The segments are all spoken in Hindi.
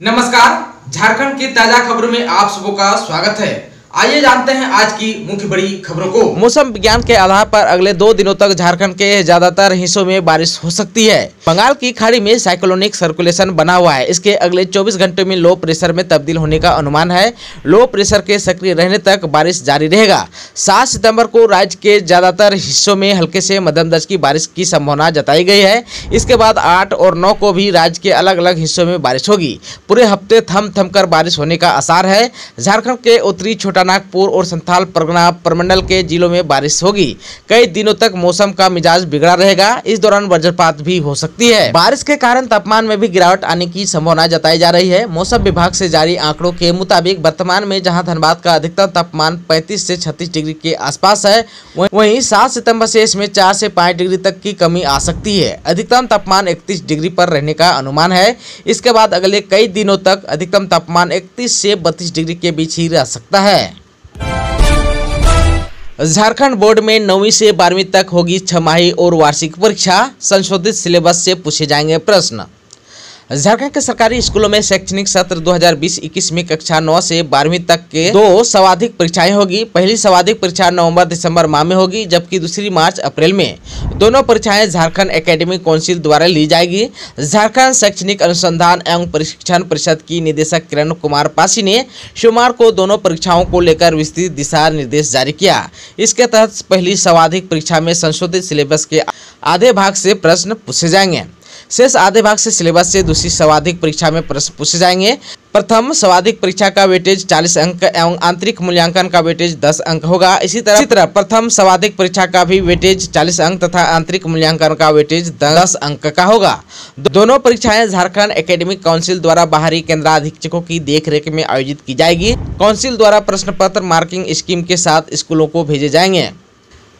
नमस्कार, झारखंड की ताजा खबरों में आप सबों का स्वागत है। आइए जानते हैं आज की मुख्य बड़ी खबरों को। मौसम विज्ञान के आधार पर अगले 2 दिनों तक झारखंड के ज्यादातर हिस्सों में बारिश हो सकती है। बंगाल की खाड़ी में साइक्लोनिक सर्कुलेशन बना हुआ है। इसके अगले 24 घंटे में लो प्रेशर में तब्दील होने का अनुमान है। लो प्रेशर के सक्रिय रहने तक बारिश जारी रहेगा। 7 सितंबर को राज्य के ज्यादातर हिस्सों में हल्के से मध्यम दर्जे की बारिश की संभावना जताई गई है। इसके बाद 8 और 9 को भी राज्य के अलग अलग हिस्सों में बारिश होगी। पूरे हफ्ते थम थम कर बारिश होने का आसार है। झारखंड के उत्तरी छोटानागपुर और संथाल परगना प्रमंडल के जिलों में बारिश होगी। कई दिनों तक मौसम का मिजाज बिगड़ा रहेगा। इस दौरान वज्रपात भी हो सकती है। बारिश के कारण तापमान में भी गिरावट आने की संभावना जताई जा रही है। मौसम विभाग से जारी आंकड़ों के मुताबिक वर्तमान में जहां धनबाद का अधिकतम तापमान 35 से 36 डिग्री के आसपास है, वहीं 7 सितंबर से इसमें 4 से 5 डिग्री तक की कमी आ सकती है। अधिकतम तापमान 31 डिग्री पर रहने का अनुमान है। इसके बाद अगले कई दिनों तक अधिकतम तापमान 31 से 32 डिग्री के बीच ही रह सकता है। झारखंड बोर्ड में 9वीं से 12वीं तक होगी छमाही और वार्षिक परीक्षा। संशोधित सिलेबस से पूछे जाएंगे प्रश्न। झारखंड के सरकारी स्कूलों में शैक्षणिक सत्र 2020-21 में कक्षा 9 से 12वीं तक के 2 सर्वाधिक परीक्षाएं होगी। पहली सर्वाधिक परीक्षा नवंबर-दिसंबर माह में होगी, जबकि दूसरी मार्च-अप्रैल में। दोनों परीक्षाएं झारखंड एकेडमिक काउंसिल द्वारा ली जाएगी। झारखंड शैक्षणिक अनुसंधान एवं प्रशिक्षण परिषद की निदेशक किरण कुमार पासी ने सोमवार को दोनों परीक्षाओं को लेकर विस्तृत दिशा निर्देश जारी किया। इसके तहत पहली सर्वाधिक परीक्षा में संशोधित सिलेबस के आधे भाग से प्रश्न पूछे जाएंगे। शेष आधे भाग से सिलेबस से दूसरी सर्वाधिक परीक्षा में प्रश्न पूछे जाएंगे। प्रथम सर्वाधिक परीक्षा का वेटेज 40 अंक एवं आंतरिक मूल्यांकन का वेटेज 10 अंक होगा। इसी तरह प्रथम सर्वाधिक परीक्षा का भी वेटेज 40 अंक तथा आंतरिक मूल्यांकन का वेटेज 10 अंक का होगा। दोनों परीक्षाएं झारखंड एकेडमिक काउंसिल द्वारा बाहरी केंद्राधीक्षकों की देखरेख में आयोजित की जाएगी। काउंसिल द्वारा प्रश्न पत्र मार्किंग स्कीम के साथ स्कूलों को भेजे जाएंगे।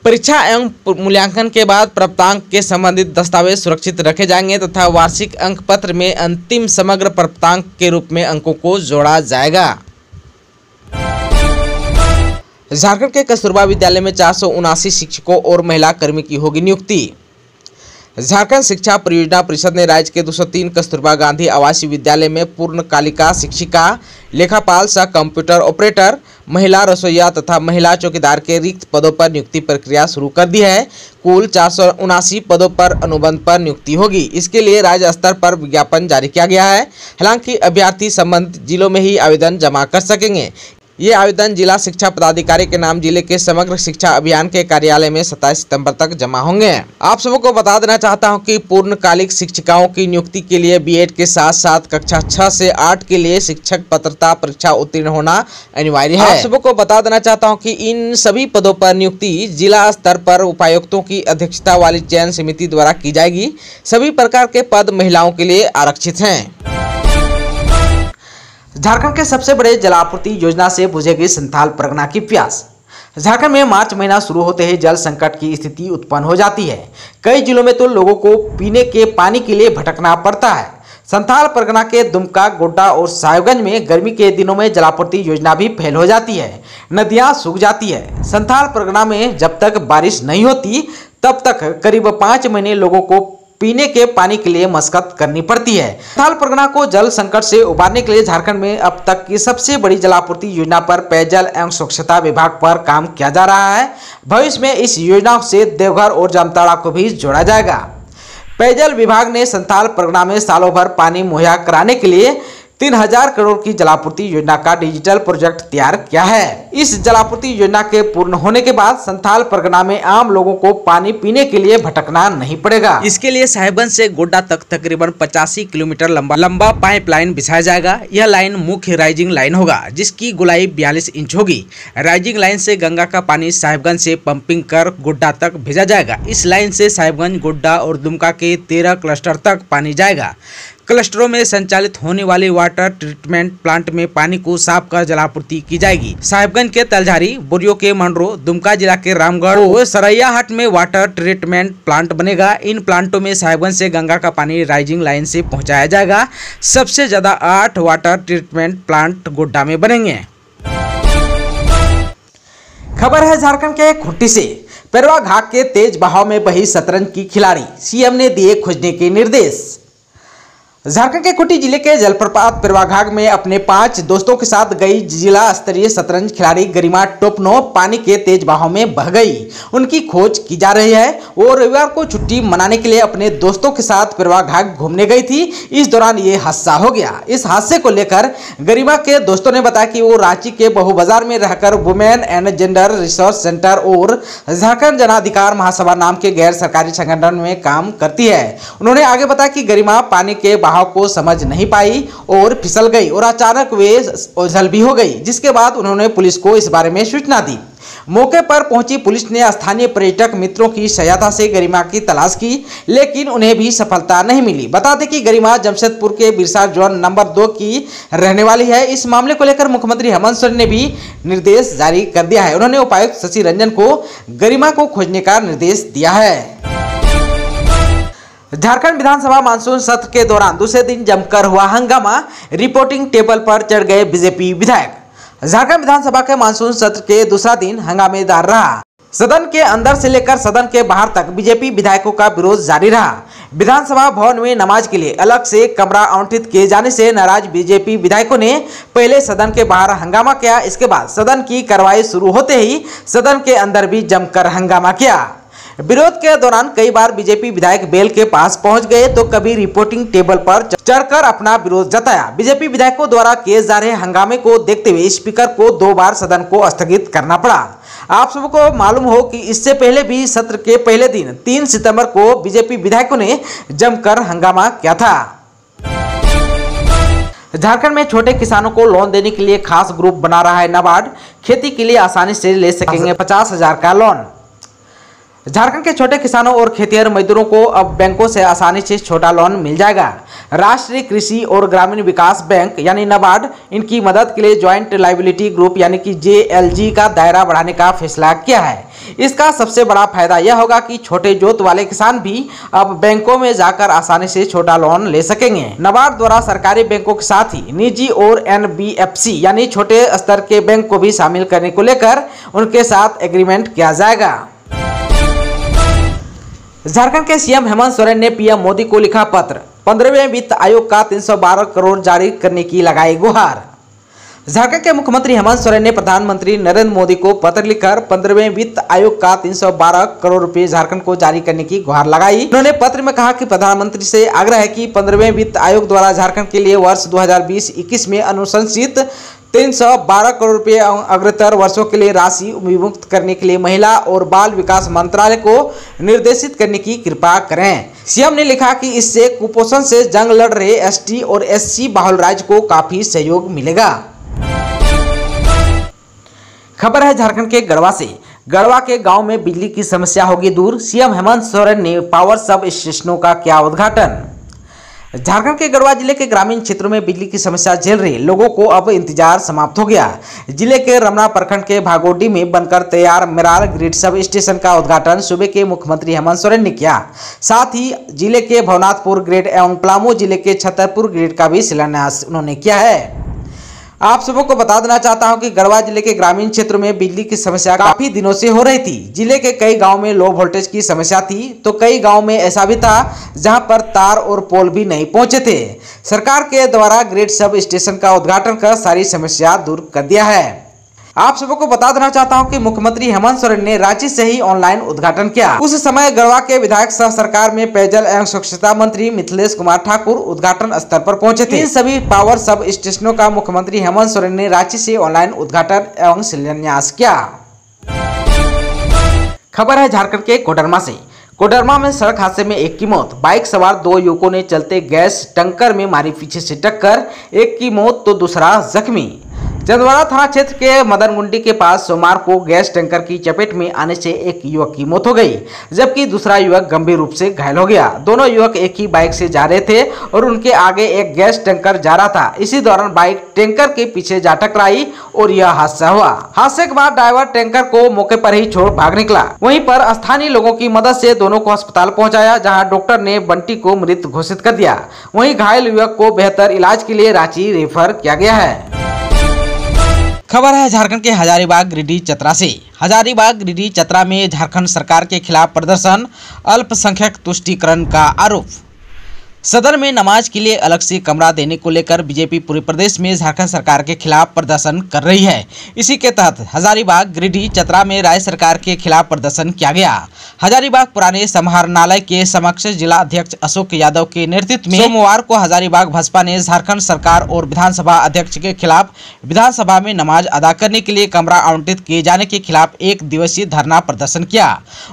परीक्षा एवं मूल्यांकन के बाद प्राप्तांक के संबंधित दस्तावेज सुरक्षित रखे जाएंगे तथा वार्षिक अंक पत्र में अंतिम समग्र प्राप्तांक के रूप में अंकों को जोड़ा जाएगा। झारखंड के कस्तूरबा विद्यालय में 479 शिक्षकों और महिला कर्मी की होगी नियुक्ति। झारखंड शिक्षा परियोजना परिषद ने राज्य के 203 कस्तूरबा गांधी आवासीय विद्यालय में पूर्णकालिका शिक्षिका, लेखापाल सह कंप्यूटर ऑपरेटर, महिला रसोइया तथा महिला चौकीदार के रिक्त पदों पर नियुक्ति प्रक्रिया शुरू कर दी है। कुल 479 पदों पर अनुबंध पर नियुक्ति होगी। इसके लिए राज्य स्तर पर विज्ञापन जारी किया गया है। हालांकि अभ्यर्थी संबंधित जिलों में ही आवेदन जमा कर सकेंगे। ये आवेदन जिला शिक्षा पदाधिकारी के नाम जिले के समग्र शिक्षा अभियान के कार्यालय में 27 सितंबर तक जमा होंगे। आप सबको बता देना चाहता हूं कि पूर्णकालिक शिक्षिकाओं की नियुक्ति के लिए बीएड के साथ साथ कक्षा 6 से 8 के लिए शिक्षक पात्रता परीक्षा उत्तीर्ण होना अनिवार्य है। आप सबको बता देना चाहता हूं कि इन सभी पदों पर नियुक्ति जिला स्तर पर उपायुक्तों की अध्यक्षता वाली चयन समिति द्वारा की जाएगी। सभी प्रकार के पद महिलाओं के लिए आरक्षित हैं। झारखंड के सबसे बड़े जलापूर्ति योजना से बुझेगी संथाल परगना की प्यास। झारखंड में मार्च महीना शुरू होते ही जल संकट की स्थिति उत्पन्न हो जाती है। कई जिलों में तो लोगों को पीने के पानी के लिए भटकना पड़ता है। संथाल परगना के दुमका, गोड्डा और साहिबगंज में गर्मी के दिनों में जलापूर्ति योजना भी फेल हो जाती है। नदियां सूख जाती है। संथाल परगना में जब तक बारिश नहीं होती तब तक करीब 5 महीने लोगों को पीने के पानी के लिए मशक्कत करनी पड़ती है। संथाल परगना को जल संकट से उबारने के लिए झारखंड में अब तक की सबसे बड़ी जलापूर्ति योजना पर पेयजल एवं स्वच्छता विभाग पर काम किया जा रहा है। भविष्य में इस योजना से देवघर और जामताड़ा को भी जोड़ा जाएगा। पेयजल विभाग ने संथाल परगना में सालों भर पानी मुहैया कराने के लिए 3000 करोड़ की जलापूर्ति योजना का डिजिटल प्रोजेक्ट तैयार किया है। इस जलापूर्ति योजना के पूर्ण होने के बाद संथाल परगना में आम लोगों को पानी पीने के लिए भटकना नहीं पड़ेगा। इसके लिए साहिबगंज से गोड्डा तक तकरीबन 85 किलोमीटर लंबा पाइपलाइन बिछाया जाएगा। यह लाइन मुख्य राइजिंग लाइन होगा, जिसकी गोलाई 42 इंच होगी। राइजिंग लाइन से गंगा का पानी साहिबगंज से पंपिंग कर गोड्डा तक भेजा जाएगा। इस लाइन से साहिबगंज, गोड्डा और दुमका के 13 क्लस्टर तक पानी जाएगा। क्लस्टरों में संचालित होने वाले वाटर ट्रीटमेंट प्लांट में पानी को साफ कर जलापूर्ति की जाएगी। साहिबगंज के तलझारी, बोरियो के मंडरो, दुमका जिला के रामगढ़ और सरैयाहाट में वाटर ट्रीटमेंट प्लांट बनेगा। इन प्लांटों में साहिबगंज से गंगा का पानी राइजिंग लाइन से पहुंचाया जाएगा। सबसे ज्यादा 8 वाटर ट्रीटमेंट प्लांट गोड्डा में बनेंगे। खबर है झारखंड के खूंटी से। पेरवा घाट के तेज बहाव में बही शतरंज की खिलाड़ी, सीएम ने दिए खोजने के निर्देश। झारखंड के खूंटी जिले के जलप्रपात पिरवाघाट में अपने 5 दोस्तों के साथ गई जिला स्तरीय शतरंज खिलाड़ी गरिमा टोपनो पानी के तेज बहाव में बह गई। उनकी खोज की जा रही है। वो रविवार को छुट्टी मनाने के लिए अपने दोस्तों के साथ पिरवाघाट घूमने गई थी। इस दौरान ये हादसा हो गया। इस हादसे को लेकर गरिमा के दोस्तों ने बताया कि वो रांची के बहु बाजार में रहकर women and gender resource centre और झारखंड जन अधिकार महासभा नाम के गैर सरकारी संगठन में काम करती है। उन्होंने आगे बताया कि गरिमा पानी के बहाव को समझ नहीं पाई और फिसल गई और अचानक वे ओझल भी हो गई, जिसके बाद उन्होंने पुलिस को इस बारे में सूचना दी। मौके पर पहुंची पुलिस ने स्थानीय पर्यटक मित्रों की सहायता से गरिमा की तलाश की, लेकिन उन्हें भी सफलता नहीं मिली। बता दें कि गरिमा जमशेदपुर के बिरसा जोन नंबर 2 की रहने वाली है। इस मामले को लेकर मुख्यमंत्री हेमंत सोरेन ने भी निर्देश जारी कर दिया है। उन्होंने उपायुक्त शशि रंजन को गरिमा को खोजने का निर्देश दिया है। झारखंड विधानसभा मानसून सत्र के दौरान दूसरे दिन जमकर हुआ हंगामा। रिपोर्टिंग टेबल पर चढ़ गए बीजेपी विधायक। झारखंड विधानसभा के मानसून सत्र के दूसरा दिन हंगामेदार रहा। सदन के अंदर से लेकर सदन के बाहर तक बीजेपी विधायकों का विरोध जारी रहा। विधानसभा भवन में नमाज के लिए अलग से कमरा आवंटित किए जाने से नाराज बीजेपी विधायकों ने पहले सदन के बाहर हंगामा किया। इसके बाद सदन की कार्रवाई शुरू होते ही सदन के अंदर भी जमकर हंगामा किया। विरोध के दौरान कई बार बीजेपी विधायक बेल के पास पहुंच गए तो कभी रिपोर्टिंग टेबल पर चढ़कर अपना विरोध जताया। बीजेपी विधायकों द्वारा किए जा रहे हंगामे को देखते हुए स्पीकर को 2 बार सदन को स्थगित करना पड़ा। आप सबको मालूम हो कि इससे पहले भी सत्र के पहले दिन 3 सितंबर को बीजेपी विधायकों ने जमकर हंगामा किया था। झारखंड में छोटे किसानों को लोन देने के लिए खास ग्रुप बना रहा है नाबार्ड। खेती के लिए आसानी से ले सकेंगे 50,000 का लोन। झारखंड के छोटे किसानों और खेतिहर मजदूरों को अब बैंकों से आसानी से छोटा लोन मिल जाएगा। राष्ट्रीय कृषि और ग्रामीण विकास बैंक यानी नाबार्ड इनकी मदद के लिए ज्वाइंट लायबिलिटी ग्रुप यानी कि JLG का दायरा बढ़ाने का फैसला किया है। इसका सबसे बड़ा फायदा यह होगा कि छोटे जोत वाले किसान भी अब बैंकों में जाकर आसानी से छोटा लोन ले सकेंगे। नाबार्ड द्वारा सरकारी बैंकों के साथ ही निजी और NBFC यानी छोटे स्तर के बैंक को भी शामिल करने को लेकर उनके साथ एग्रीमेंट किया जाएगा। झारखंड के सीएम हेमंत सोरेन ने पीएम मोदी को लिखा पत्र। 15वें वित्त आयोग का 312 करोड़ जारी करने की लगाई गुहार। झारखंड के मुख्यमंत्री हेमंत सोरेन ने प्रधानमंत्री नरेंद्र मोदी को पत्र लिखकर 15वें वित्त आयोग का 312 करोड़ रुपए झारखंड को जारी करने की गुहार लगाई। उन्होंने पत्र में कहा कि प्रधानमंत्री से आग्रह है कि 15वें वित्त आयोग द्वारा झारखंड के लिए वर्ष 2020-21 में अनुशंसित 312 करोड़ रुपए अग्रतर वर्षों के लिए राशि विमुक्त करने के लिए महिला और बाल विकास मंत्रालय को निर्देशित करने की कृपा करें। सीएम ने लिखा कि इससे कुपोषण से जंग लड़ रहे ST और SC बाहुल राज्य को काफी सहयोग मिलेगा। खबर है झारखंड के गढ़वा से। गढ़वा के गांव में बिजली की समस्या होगी दूर। सीएम हेमंत सोरेन ने पावर सब स्टेशनों का किया उद्घाटन। झारखंड के गढ़वा जिले के ग्रामीण क्षेत्रों में बिजली की समस्या झेल रहे लोगों को अब इंतजार समाप्त हो गया। जिले के रमना प्रखंड के भागोडी में बनकर तैयार मेरार ग्रिड सब स्टेशन का उद्घाटन सुबह के मुख्यमंत्री हेमंत सोरेन ने किया। साथ ही जिले के भवनाथपुर ग्रिड एवं पलामू जिले के छतरपुर ग्रिड का भी शिलान्यास उन्होंने किया है। आप सबको बता देना चाहता हूं कि गढ़वा जिले के ग्रामीण क्षेत्रों में बिजली की समस्या काफी दिनों से हो रही थी। जिले के कई गांव में लो वोल्टेज की समस्या थी तो कई गांव में ऐसा भी था जहां पर तार और पोल भी नहीं पहुंचे थे। सरकार के द्वारा ग्रिड सब स्टेशन का उद्घाटन कर सारी समस्या दूर कर दिया है। आप सबको बता देना चाहता हूं कि मुख्यमंत्री हेमंत सोरेन ने रांची से ही ऑनलाइन उद्घाटन किया। उस समय गढ़वा के विधायक सह सरकार में पेयजल एवं स्वच्छता मंत्री मिथिलेश कुमार ठाकुर उद्घाटन स्तर पर पहुंचे थे। इन सभी पावर सब स्टेशनों का मुख्यमंत्री हेमंत सोरेन ने रांची से ऑनलाइन उद्घाटन एवं शिलान्यास किया। खबर है झारखंड के कोडरमा से। कोडरमा में सड़क हादसे में एक की मौत। बाइक सवार 2 युवकों ने चलते गैस टैंकर में मारी पीछे से टक्कर। एक की मौत तो दूसरा जख्मी। चंदवाड़ा थाना क्षेत्र के मदनगुंडी के पास सोमवार को गैस टैंकर की चपेट में आने से एक युवक की मौत हो गई, जबकि दूसरा युवक गंभीर रूप से घायल हो गया। दोनों युवक एक ही बाइक से जा रहे थे और उनके आगे एक गैस टैंकर जा रहा था। इसी दौरान बाइक टैंकर के पीछे जा टकराई और यह हादसा हुआ। हादसे के बाद ड्राइवर टैंकर को मौके पर ही छोड़ भाग निकला। वहीं पर स्थानीय लोगों की मदद से दोनों को अस्पताल पहुंचाया, जहां डॉक्टर ने बंटी को मृत घोषित कर दिया। वहीं घायल युवक को बेहतर इलाज के लिए रांची रेफर किया गया है। खबर है झारखंड के हजारीबाग गिरिडीह चतरा से। हजारीबाग गिरिडीह चतरा में झारखंड सरकार के खिलाफ प्रदर्शन, अल्पसंख्यक तुष्टीकरण का आरोप। सदन में नमाज के लिए अलग से कमरा देने को लेकर बीजेपी पूरे प्रदेश में झारखंड सरकार के खिलाफ प्रदर्शन कर रही है। इसी के तहत हजारीबाग, गिरिडीह, चतरा में राज्य सरकार के खिलाफ प्रदर्शन किया गया। हजारीबाग पुराने समाहरणालय के समक्ष जिला अध्यक्ष अशोक यादव के नेतृत्व में सोमवार को हजारीबाग भाजपा ने झारखंड सरकार और विधानसभा अध्यक्ष के खिलाफ विधानसभा में नमाज अदा करने के लिए कमरा आवंटित किए जाने के खिलाफ 1 दिवसीय धरना प्रदर्शन किया।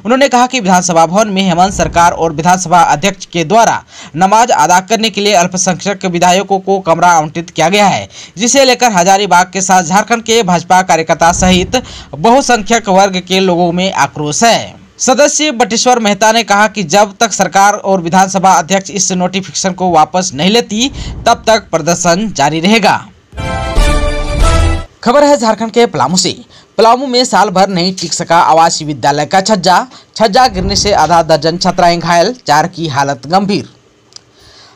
उन्होंने कहा कि विधानसभा भवन में हेमंत सरकार और विधानसभा अध्यक्ष के द्वारा नमाज अदा करने के लिए अल्पसंख्यक विधायकों को कमरा आवंटित किया गया है, जिसे लेकर हजारीबाग के साथ झारखंड के भाजपा कार्यकर्ता सहित बहुसंख्यक वर्ग के लोगों में आक्रोश है। सदस्य बटेश्वर मेहता ने कहा कि जब तक सरकार और विधानसभा अध्यक्ष इस नोटिफिकेशन को वापस नहीं लेती तब तक प्रदर्शन जारी रहेगा। खबर है झारखंड के पलामू से। पलामू में साल भर नहीं टिक सका आवासीय विद्यालय का छज्जा गिरने से आधा दर्जन छात्राएं घायल, 4 की हालत गंभीर।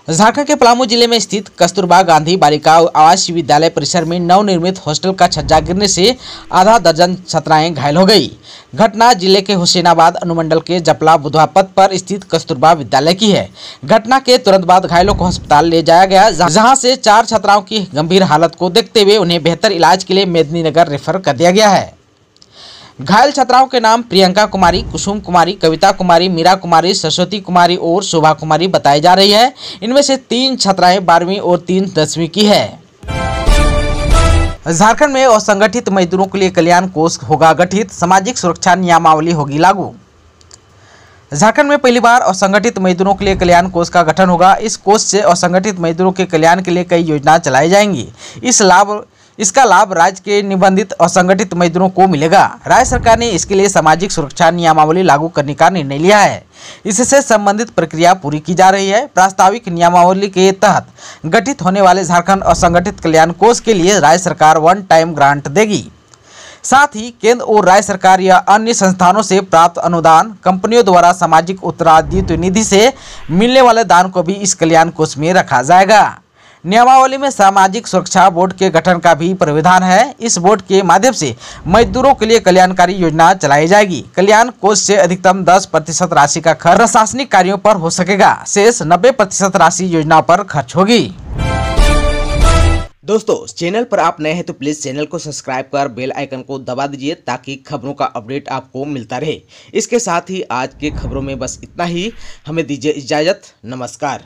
झारखंड के पलामू जिले में स्थित कस्तूरबा गांधी बालिका आवासीय विद्यालय परिसर में नवनिर्मित हॉस्टल का छज्जा गिरने से आधा दर्जन छात्राएं घायल हो गई। घटना जिले के हुसैनाबाद अनुमंडल के जपला बुधवा पथ पर स्थित कस्तूरबा विद्यालय की है। घटना के तुरंत बाद घायलों को अस्पताल ले जाया गया, जहां से 4 छात्राओं की गंभीर हालत को देखते हुए उन्हें बेहतर इलाज के लिए मेदिनीनगर रेफर कर दिया गया है। घायल छात्राओं के नाम प्रियंका कुमारी, कुसुम कुमारी, कविता कुमारी, मीरा कुमारी, सरस्वती कुमारी और शोभा कुमारी बताई जा रही है। इनमें से 3 छात्राएं 12वीं और 3 10वीं की है। झारखंड में असंगठित मजदूरों के लिए कल्याण कोष होगा गठित, सामाजिक सुरक्षा नियमावली होगी लागू। झारखंड में पहली बार असंगठित मजदूरों के लिए कल्याण कोष का गठन होगा। इस कोष से असंगठित मजदूरों के कल्याण के लिए कई योजना चलाई जाएंगी। इसका लाभ राज्य के निबंधित असंगठित मजदूरों को मिलेगा। राज्य सरकार ने इसके लिए सामाजिक सुरक्षा नियमावली लागू करने का निर्णय लिया है। इससे संबंधित प्रक्रिया पूरी की जा रही है। प्रस्तावित नियमावली के तहत गठित होने वाले झारखंड असंगठित कल्याण कोष के लिए राज्य सरकार 1 टाइम ग्रांट देगी। साथ ही केंद्र और राज्य सरकार या अन्य संस्थानों से प्राप्त अनुदान, कंपनियों द्वारा सामाजिक उत्तरदायित्व निधि से मिलने वाले दान को भी इस कल्याण कोष में रखा जाएगा। नियमावली में सामाजिक सुरक्षा बोर्ड के गठन का भी प्रावधान है। इस बोर्ड के माध्यम से मजदूरों के लिए कल्याणकारी योजना चलाई जाएगी। कल्याण कोष से अधिकतम 10% राशि का खर्च प्रशासनिक कार्यों पर हो सकेगा। शेष 90% राशि योजना पर खर्च होगी। दोस्तों, चैनल पर आप नए हैं तो प्लीज चैनल को सब्सक्राइब कर बेल आइकन को दबा दीजिए ताकि खबरों का अपडेट आपको मिलता रहे। इसके साथ ही आज के खबरों में बस इतना ही। हमें दीजिए इजाजत। नमस्कार।